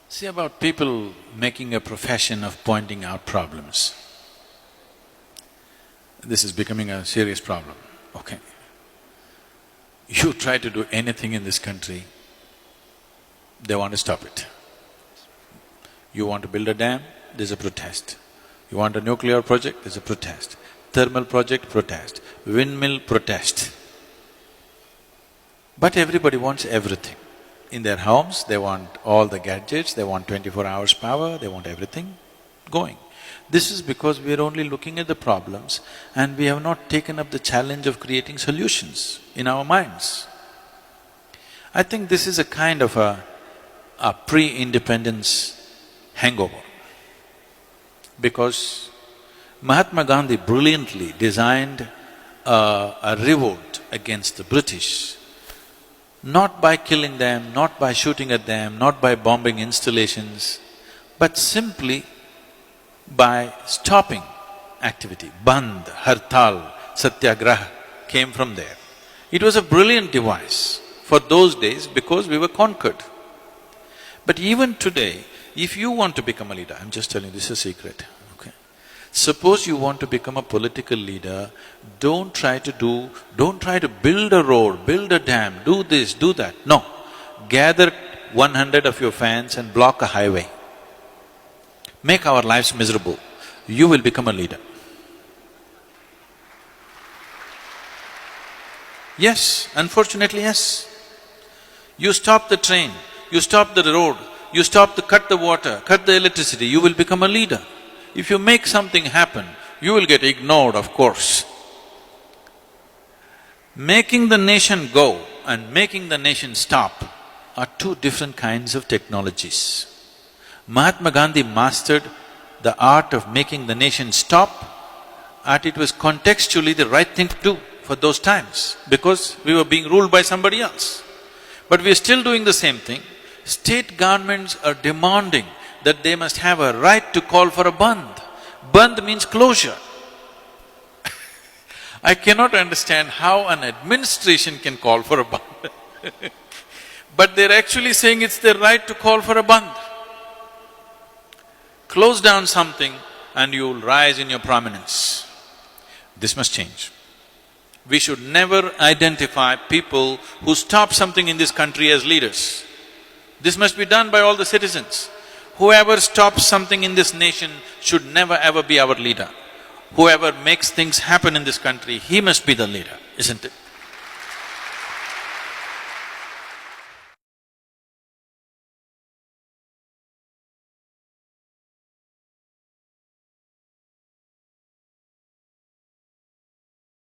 See, about people making a profession of pointing out problems. This is becoming a serious problem, okay. You try to do anything in this country, they want to stop it. You want to build a dam, there's a protest. You want a nuclear project, there's a protest. Thermal project, protest. Windmill, protest. But everybody wants everything. In their homes, they want all the gadgets, they want 24 hours power, they want everything going. This is because we are only looking at the problems and we have not taken up the challenge of creating solutions in our minds. I think this is a kind of a pre-independence hangover. Because Mahatma Gandhi brilliantly designed a revolt against the British, not by killing them, not by shooting at them, not by bombing installations, but simply by stopping activity. Bandh, Hartal, Satyagraha came from there. It was a brilliant device for those days because we were conquered. But even today, if you want to become a leader, I'm just telling you, this is a secret, okay? Suppose you want to become a political leader, don't try to build a road, build a dam, do this, do that. No. Gather 100 of your fans and block a highway. Make our lives miserable. You will become a leader. Yes, unfortunately, yes. You stop the train, you stop the road, you cut the water, cut the electricity, you will become a leader. If you make something happen, you will get ignored, of course. Making the nation go and making the nation stop are two different kinds of technologies. Mahatma Gandhi mastered the art of making the nation stop, and it was contextually the right thing to do for those times, because we were being ruled by somebody else. But we are still doing the same thing. State governments are demanding that they must have a right to call for a bandh. Bandh means closure. I cannot understand how an administration can call for a bandh but they're actually saying it's their right to call for a bandh. Close down something and you'll rise in your prominence. This must change. We should never identify people who stop something in this country as leaders. This must be done by all the citizens. Whoever stops something in this nation should never ever be our leader. Whoever makes things happen in this country, he must be the leader, isn't it?